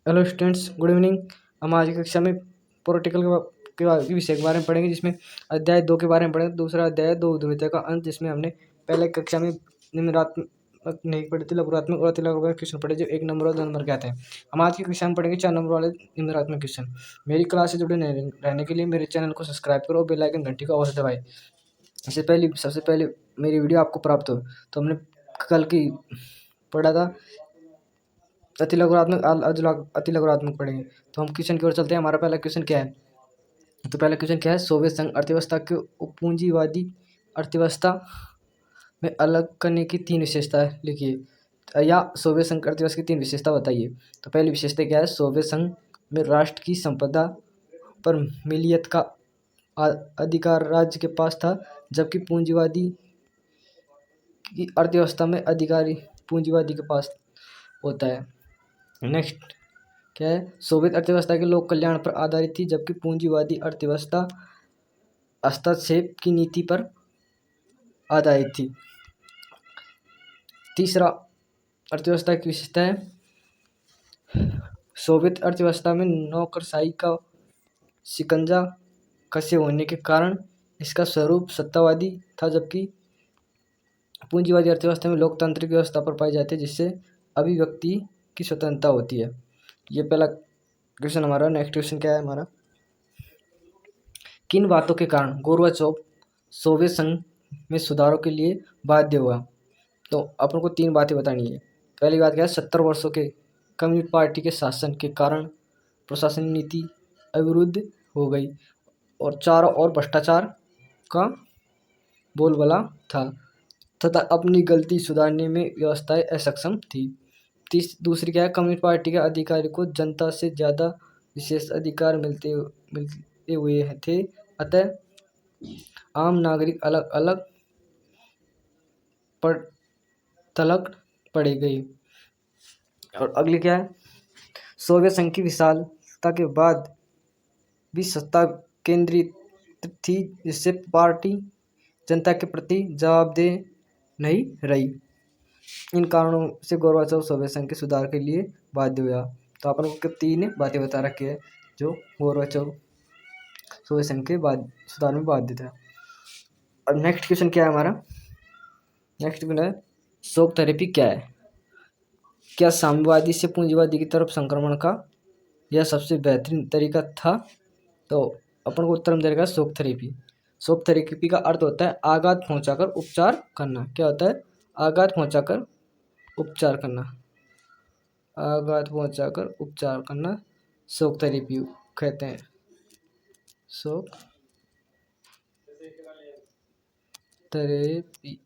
Hello students, good evening. हम आज की कक्षा में पॉलिटिकल के विषय के बारे में पढ़ेंगे, जिसमें अध्याय 2 के बारे में पढ़ेंगे। दूसरा अध्याय है दो ध्रुवीयता का अंत, जिसमें हमने पहले कक्षा में निम्नात्मक नहीं पढ़े थे, लघुरात्मक और अतिलघुरात्मक क्वेश्चन पढ़े, जो 1 नंबर और 2 नंबर के आते हैं। हम आज की कक्षा में पढ़ेंगे 4 नंबर वाले निम्नात्मक क्वेश्चन। मेरी क्लास से जुड़े रहने के लिए मेरे चैनल को सब्सक्राइब करो और बेल आइकन घंटी को अवश्य दबाएं। सबसे पहले मेरी वीडियो आपको प्राप्त हो तो हमने कल की पढ़ा था अतिलघुरात्मक पढ़ेंगे। तो हम क्वेश्चन की ओर चलते हैं। हमारा पहला क्वेश्चन क्या है? तो पहला क्वेश्चन क्या है? सोवियत संघ अर्थव्यवस्था को पूंजीवादी अर्थव्यवस्था में अलग करने की 3 विशेषताएं लिखिए, या सोवियत संघ अर्थव्यवस्था की 3 विशेषता बताइए। तो पहली विशेषता क्या है? सोवियत संघ में राष्ट्र की संपदा पर मिलियत का अधिकार राज्य के पास था, जबकि पूंजीवादी की अर्थव्यवस्था में अधिकारी पूंजीवादी के पास होता है। नेक्स्ट क्या है? सोवियत अर्थव्यवस्था के लोक कल्याण पर आधारित थी, जबकि पूंजीवादी अर्थव्यवस्था हस्तक्षेप की नीति पर आधारित थी। तीसरा अर्थव्यवस्था की विशेषता है, सोवियत अर्थव्यवस्था में नौकरशाही का शिकंजा कसे होने के कारण इसका स्वरूप सत्तावादी था, जबकि पूंजीवादी अर्थव्यवस्था में लोकतांत्रिक व्यवस्था पर पाई जाती है, जिससे अभिव्यक्ति की स्वतंत्रता होती है। ये पहला क्वेश्चन हमारा। नेक्स्ट क्वेश्चन क्या है हमारा? किन बातों के कारण गोर्बाचोव सोवियत संघ में सुधारों के लिए बाध्य हुआ? तो अपन को 3 बातें बतानी है। पहली बात क्या है? 70 वर्षों के कम्युनिस्ट पार्टी के शासन के कारण प्रशासनिक नीति अविरुद्ध हो गई और चारों ओर भ्रष्टाचार का बोलबाला था, तथा अपनी गलती सुधारने में व्यवस्थाएं असक्षम थी। दूसरी क्या है? कम्युनिस्ट पार्टी के अधिकारी को जनता से ज़्यादा विशेष अधिकार मिलते हुए थे, अतः आम नागरिक अलग अलग तलक पड़ गई। और अगली क्या है? सोवियत संघ की विशालता के बाद भी सत्ता केंद्रित थी, जिससे पार्टी जनता के प्रति जवाबदेह नहीं रही। इन कारणों से गोर्बाचोव सोवियत संघ के सुधार के लिए बाध्य हुआ। तो अपन को 3 बातें बता रखी है जो गोर्बाचोव सोवियत संघ के बाद सुधार में बाध्य था। अब नेक्स्ट क्वेश्चन क्या है हमारा? नेक्स्ट क्वेश्चन है, शॉक थेरेपी क्या है? क्या साम्यवादी से पूंजीवादी की तरफ संक्रमण का यह सबसे बेहतरीन तरीका था? तो अपन को उत्तर में देगा शॉक थेरेपी। शॉक थेरेपी का अर्थ होता है आघात पहुंचाकर उपचार करना। क्या होता है? आघात पहुंचाकर उपचार करना। आघात पहुंचाकर उपचार करना शॉक थेरेपी कहते हैं। Shock therapy.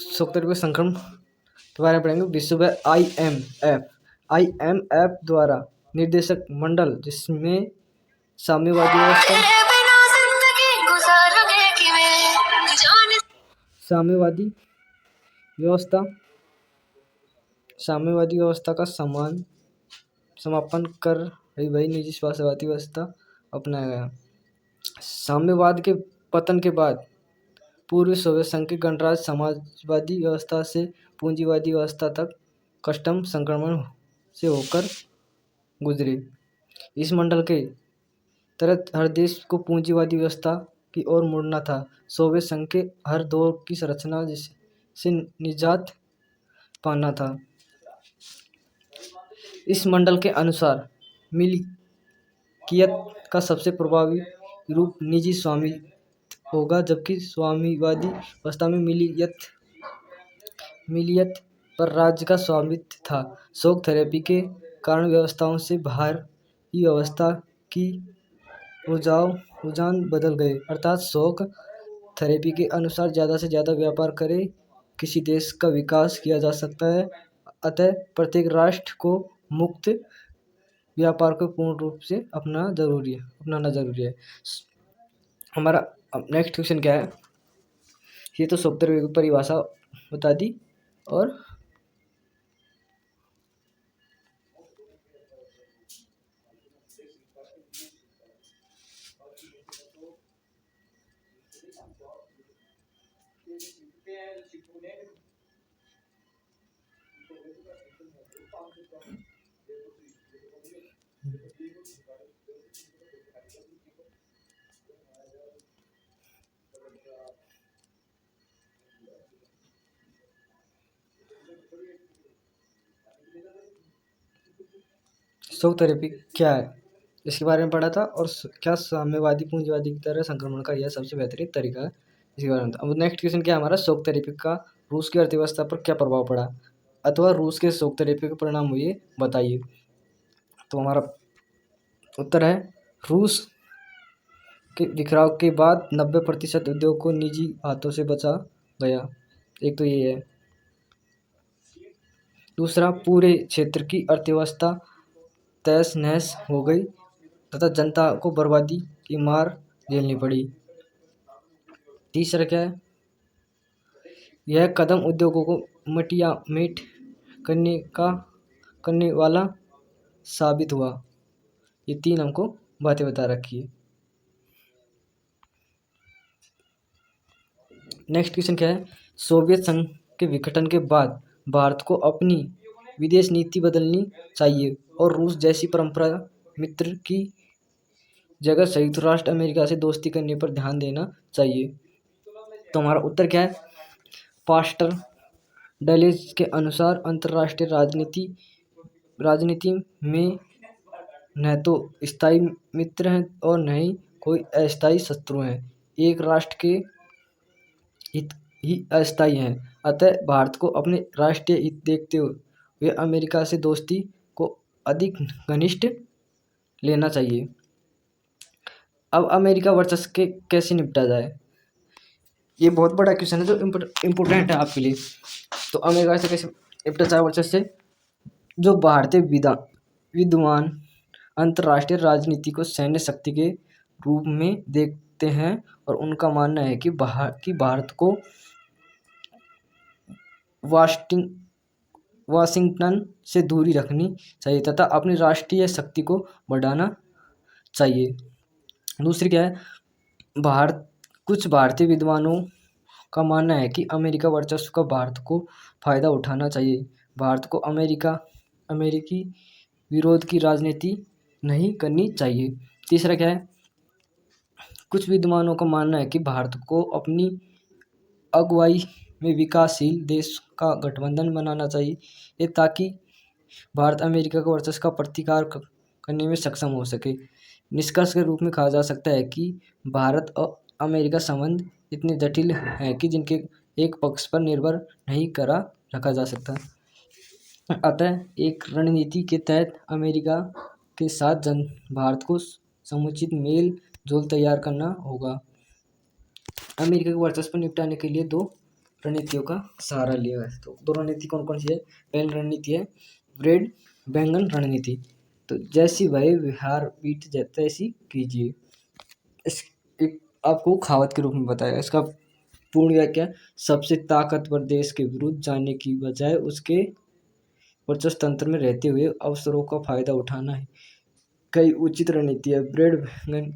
शॉक थेरेपी संक्रमण के बारे में पढ़ेंगे। विश्व IMF द्वारा निर्देशक मंडल, जिसमें साम्यवादी व्यवस्था साम्यवादी व्यवस्था का समापन कर रही वही निजी स्वास्थ्यवादी व्यवस्था अपनाया गया। साम्यवाद के पतन के बाद पूर्वी सोवियत संघ के गणराज्य समाजवादी व्यवस्था से पूंजीवादी व्यवस्था तक कस्टम संक्रमण से होकर गुजरी। इस मंडल के तहत हर देश को पूंजीवादी व्यवस्था की ओर मुड़ना था। सोवियत संघ के हर दौर की संरचना से निजात पाना था। इस मंडल के अनुसार मिल्कियत का सबसे प्रभावी रूप निजी स्वामित्व होगा, जबकि स्वामीवादी व्यवस्था में मिलियत पर राज्य का स्वामित्व था। शॉक थेरेपी के कारण व्यवस्थाओं से बाहर की व्यवस्था की रुझान बदल गए, अर्थात शॉक थेरेपी के अनुसार ज़्यादा से ज़्यादा व्यापार करे किसी देश का विकास किया जा सकता है, अतः प्रत्येक राष्ट्र को मुक्त व्यापार को पूर्ण रूप से अपनाना जरूरी है। हमारा नेक्स्ट क्वेश्चन क्या है? ये तो शॉक थेरेपी की परिभाषा बता दी। और शॉक थेरेपी क्या है, इसके बारे में पढ़ा था। और क्या साम्यवादी पूंजीवादी की तरह संक्रमण का यह सबसे बेहतरीन तरीका है, इसके बारे में था। अब नेक्स्ट क्वेश्चन क्या है हमारा, शॉक थेरेपी का रूस की अर्थव्यवस्था पर क्या प्रभाव पड़ा, अथवा रूस के शॉक थेरेपी के परिणाम हुए बताइए। तो हमारा उत्तर है, रूस के बिखराव के बाद 90% उद्योग को निजी हाथों से बचा गया। एक तो ये है। दूसरा, पूरे क्षेत्र की अर्थव्यवस्था तहस नहस हो गई तथा जनता को बर्बादी की मार झेलनी पड़ी। तीसरा क्या है, यह कदम उद्योगों को मिट करने वाला साबित हुआ। ये तीन हमको बातें बता रखी है। नेक्स्ट क्वेश्चन क्या है, सोवियत संघ के विघटन के बाद भारत को अपनी विदेश नीति बदलनी चाहिए और रूस जैसी परंपरा मित्र की जगह संयुक्त राष्ट्र अमेरिका से दोस्ती करने पर ध्यान देना चाहिए। तो हमारा उत्तर क्या है, पास्टर डलेज के अनुसार अंतर्राष्ट्रीय राजनीति में न तो स्थायी मित्र हैं और न ही कोई अस्थायी शत्रु हैं। एक राष्ट्र के हित ही अस्थायी हैं। अतः भारत को अपने राष्ट्रीय हित देखते हुए अमेरिका से दोस्ती को अधिक घनिष्ठ लेना चाहिए। अब अमेरिका वर्चस्व के कैसे निपटा जाए, ये बहुत बड़ा क्वेश्चन है जो इम्पोर्टेंट है आपके लिए। तो अमेरिका से कैसे निपटा जाए वर्चस्व से, जो भारतीय विद्वान अंतर्राष्ट्रीय राजनीति को सैन्य शक्ति के रूप में देखते हैं और उनका मानना है कि भारत को वाशिंगटन से दूरी रखनी चाहिए तथा अपनी राष्ट्रीय शक्ति को बढ़ाना चाहिए। दूसरी क्या है, कुछ भारतीय विद्वानों का मानना है कि अमेरिका वर्चस्व का भारत को फायदा उठाना चाहिए। भारत को अमेरिकी विरोध की राजनीति नहीं करनी चाहिए। तीसरा क्या है, कुछ विद्वानों का मानना है कि भारत को अपनी अगुवाई में विकासशील देश का गठबंधन बनाना चाहिए ताकि भारत अमेरिका के वर्चस्व का प्रतिकार करने में सक्षम हो सके। निष्कर्ष के रूप में कहा जा सकता है कि भारत और अमेरिका संबंध इतने जटिल हैं कि जिनके एक पक्ष पर निर्भर नहीं करा रखा जा सकता। अतः एक रणनीति के तहत अमेरिका के साथ भारत को समुचित मेल जोल तैयार करना होगा। अमेरिका के वर्चस्व पर निपटाने के लिए दो रणनीतियों का सहारा लिया है। तो दो रणनीति कौन कौन सी है, पहली रणनीति है ब्रेड बैंगन रणनीति। तो जैसी वही विहार बीट तैसी कीजिए, इस एक आपको कहावत के रूप में बताया। इसका पूर्ण व्याख्या, सबसे ताकतवर देश के विरुद्ध जाने की बजाय उसके वर्चस्व तंत्र में रहते हुए अवसरों का फायदा उठाना है कई उचित रणनीति है। ब्रेड बैंगन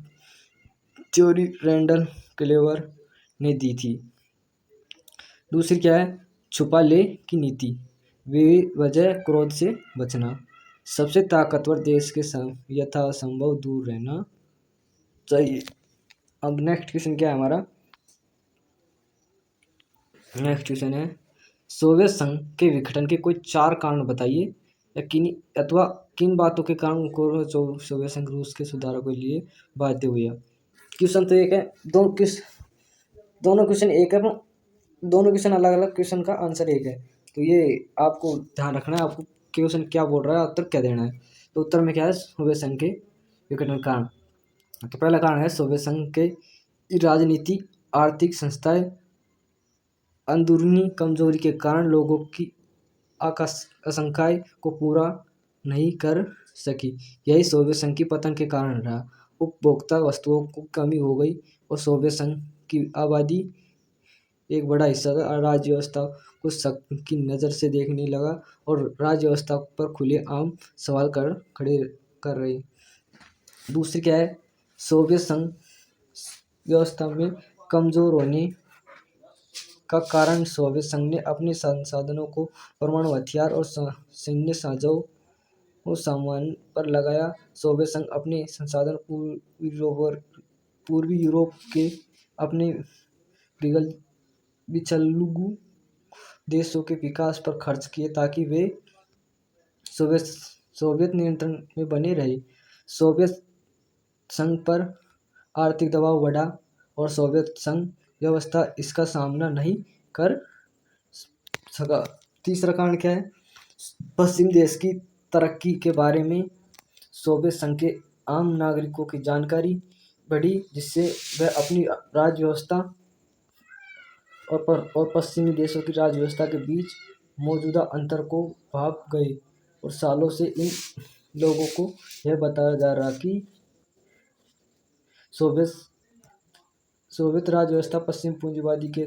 थ्योरी रैंडल क्लेवर ने दी थी। दूसरी क्या है, छुपा ले की नीति, बेवजह क्रोध से बचना, सबसे ताकतवर देश के यथासंभव दूर रहना चाहिए। अब नेक्स्ट क्वेश्चन क्या है हमारा, नेक्स्ट क्वेश्चन है सोवियत संघ के विघटन के कोई 4 कारण बताइए या किन बातों के कारण को सोवियत संघ रूस के सुधारों के लिए बाध्य हुआ। क्वेश्चन तो एक है, दोनों क्वेश्चन एक है, दोनों क्वेश्चन अलग अलग, क्वेश्चन का आंसर एक है। तो ये आपको ध्यान रखना है, आपको क्वेश्चन क्या बोल रहा है, उत्तर क्या देना है। तो उत्तर में क्या है, सोवियत संघ के विघटन कारण। तो पहला कारण है सोवियत संघ के राजनीति आर्थिक संस्थाएं अंदरूनी कमजोरी के कारण लोगों की आकांक्षाएं को पूरा नहीं कर सकी। यही सोवियत संघ की पतन के कारण रहा। उपभोक्ता वस्तुओं की कमी हो गई और सोवियत संघ की आबादी एक बड़ा हिस्सा राज्य व्यवस्था को शक की नज़र से देखने लगा और राज्य व्यवस्था पर खुले आम सवाल खड़े कर रहे। दूसरी क्या है, सोवियत संघ व्यवस्था में कमजोर होने का कारण सोवियत संघ ने अपने संसाधनों को परमाणु हथियार और सैन्य साझों सामान पर लगाया। सोवियत संघ अपने संसाधन पूर्वी यूरोप के अपने बिचलुगु देशों के विकास पर खर्च किए ताकि वे सोवियत नियंत्रण में बने रहे। सोवियत संघ पर आर्थिक दबाव बढ़ा और सोवियत संघ व्यवस्था इसका सामना नहीं कर सका। तीसरा कारण क्या है? पश्चिम देश की तरक्की के बारे में सोवियत संघ के आम नागरिकों की जानकारी बढ़ी, जिससे वह अपनी राज्य व्यवस्था और पश्चिमी देशों की राज्य व्यवस्था के बीच मौजूदा अंतर को भाप गए और सालों से इन लोगों को यह बताया जा रहा कि सोवियत राज्य व्यवस्था पश्चिम पूंजीवादी के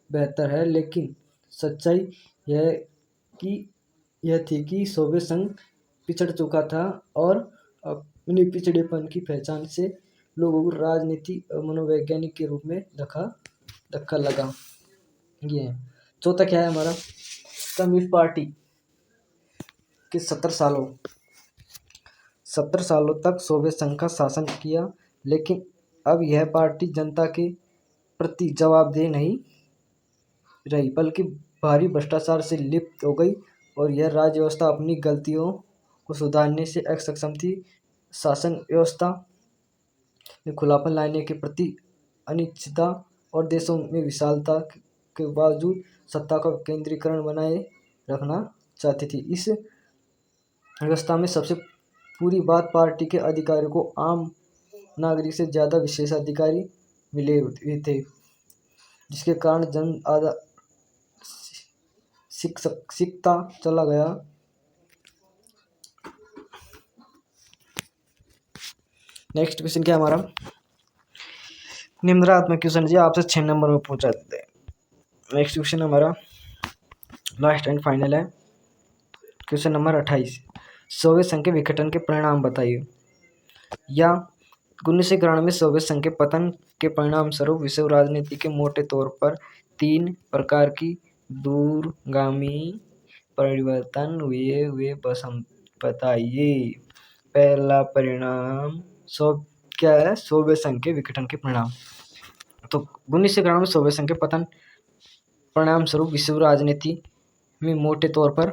बेहतर है, लेकिन सच्चाई यह थी कि सोवियत संघ पिछड़ चुका था और अपने पिछड़ेपन की पहचान से लोगों को राजनीति और मनोवैज्ञानिक के रूप में धक्का लगा। ये है। चौथा क्या है हमारा? कम्युनिस्ट पार्टी के 70 सालों तक सोवियत संघ का शासन किया, लेकिन अब यह पार्टी जनता के प्रति जवाबदेह नहीं रही, बल्कि भारी भ्रष्टाचार से लिप्त हो गई और यह राज्य व्यवस्था अपनी गलतियों को सुधारने से असक्षम थी। शासन व्यवस्था में खुलापन लाने के प्रति अनिश्चितता और देशों में विशालता के बावजूद सत्ता का केंद्रीकरण बनाए रखना चाहती थी। इस व्यवस्था में सबसे बुरी बात पार्टी के अधिकारियों को आम नागरिक से ज़्यादा विशेषाधिकारी मिले हुए थे, जिसके कारण जन आधा सीखता चला गया। नेक्स्ट क्वेश्चन क्या हमारा? निम्नात्मक क्वेश्चन जी आपसे 6 नंबर में पूछा देते हैं। नेक्स्ट क्वेश्चन हमारा लास्ट एंड फाइनल है। क्वेश्चन नंबर 28, सोवियत संघ के विघटन के परिणाम बताइए। या 1991 में सोवियत संघ के पतन के परिणाम स्वरूप विश्व राजनीति के मोटे तौर पर 3 प्रकार की दूरगामी परिवर्तन हुए बस हम बताइए। पहला परिणाम क्या है? सोवियत संघ के विघटन के परिणाम। तो 1991 में सोवियत संघ के पतन परिणाम स्वरूप विश्व राजनीति में मोटे तौर पर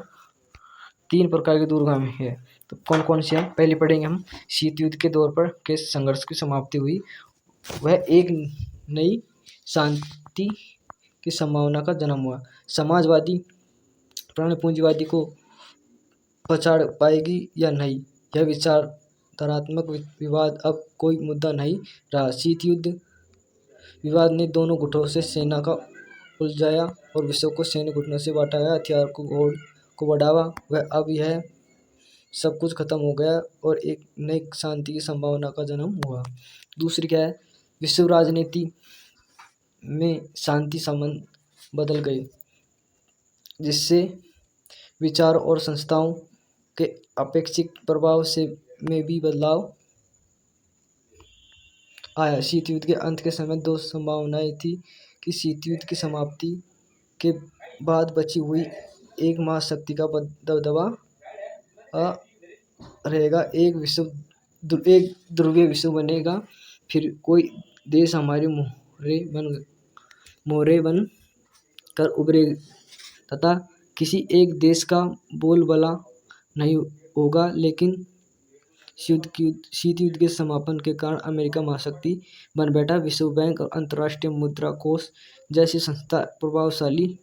3 प्रकार की दूरगामी है। तो कौन कौन सी है? पहले पढ़ेंगे हम। शीत युद्ध के दौर पर के संघर्ष की समाप्ति हुई, वह एक नई शांति की संभावना का जन्म हुआ। समाजवादी प्राणी पूंजीवादी को पछाड़ पाएगी या नहीं, यह विचारधारात्मक विवाद अब कोई मुद्दा नहीं रहा। शीत युद्ध विवाद ने दोनों गुटों से सेना का उलझाया और विश्व को सैन्य घुटनों से बांटा गया। हथियार को बढ़ावा, वह अब यह सब कुछ खत्म हो गया और एक नई शांति की संभावना का जन्म हुआ। दूसरी क्या है? विश्व राजनीति में शांति संबंध बदल गए, जिससे विचार और संस्थाओं के अपेक्षित प्रभाव में भी बदलाव आया। शीत युद्ध के अंत के समय 2 संभावनाएं थी कि शीत युद्ध की समाप्ति के बाद बची हुई एक महाशक्ति का दबदबा रहेगा, एक ध्रुवीय विश्व बनेगा, फिर कोई देश हमारे मोहरे बन कर उभरेगा तथा किसी एक देश का बोलबाला नहीं होगा। लेकिन शीत युद्ध के समापन के कारण अमेरिका महाशक्ति बन बैठा। विश्व बैंक और अंतर्राष्ट्रीय मुद्रा कोष जैसी संस्था प्रभावशाली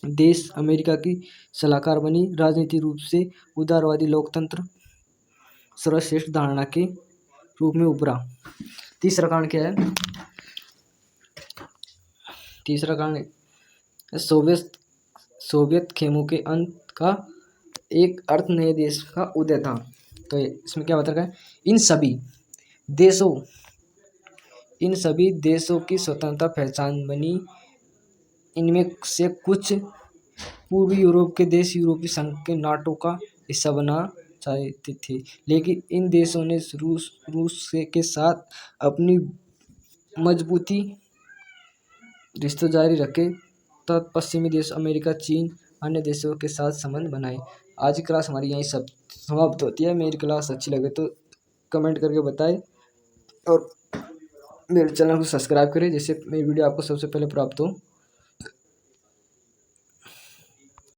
देश अमेरिका की सलाहकार बनी। राजनीतिक रूप से उदारवादी लोकतंत्र सर्वश्रेष्ठ धारणा के रूप में उभरा। तीसरा कारण क्या है? तीसरा कारण सोवियत खेमों के अंत का एक अर्थ नए देश का उदय था। तो इसमें क्या बताया? इन सभी देशों की स्वतंत्रता पहचान बनी। इनमें से कुछ पूर्वी यूरोप के देश यूरोपीय संघ के नाटो का हिस्सा बना चाहते थे, लेकिन इन देशों ने रूस के साथ अपनी मजबूती रिश्ते जारी रखे तथा पश्चिमी देश अमेरिका, चीन, अन्य देशों के साथ संबंध बनाए। आज की क्लास हमारी यहीं सब समाप्त होती है। मेरी क्लास अच्छी लगे तो कमेंट करके बताएं और मेरे चैनल को सब्सक्राइब करें जिससे मेरी वीडियो आपको सबसे पहले प्राप्त हो।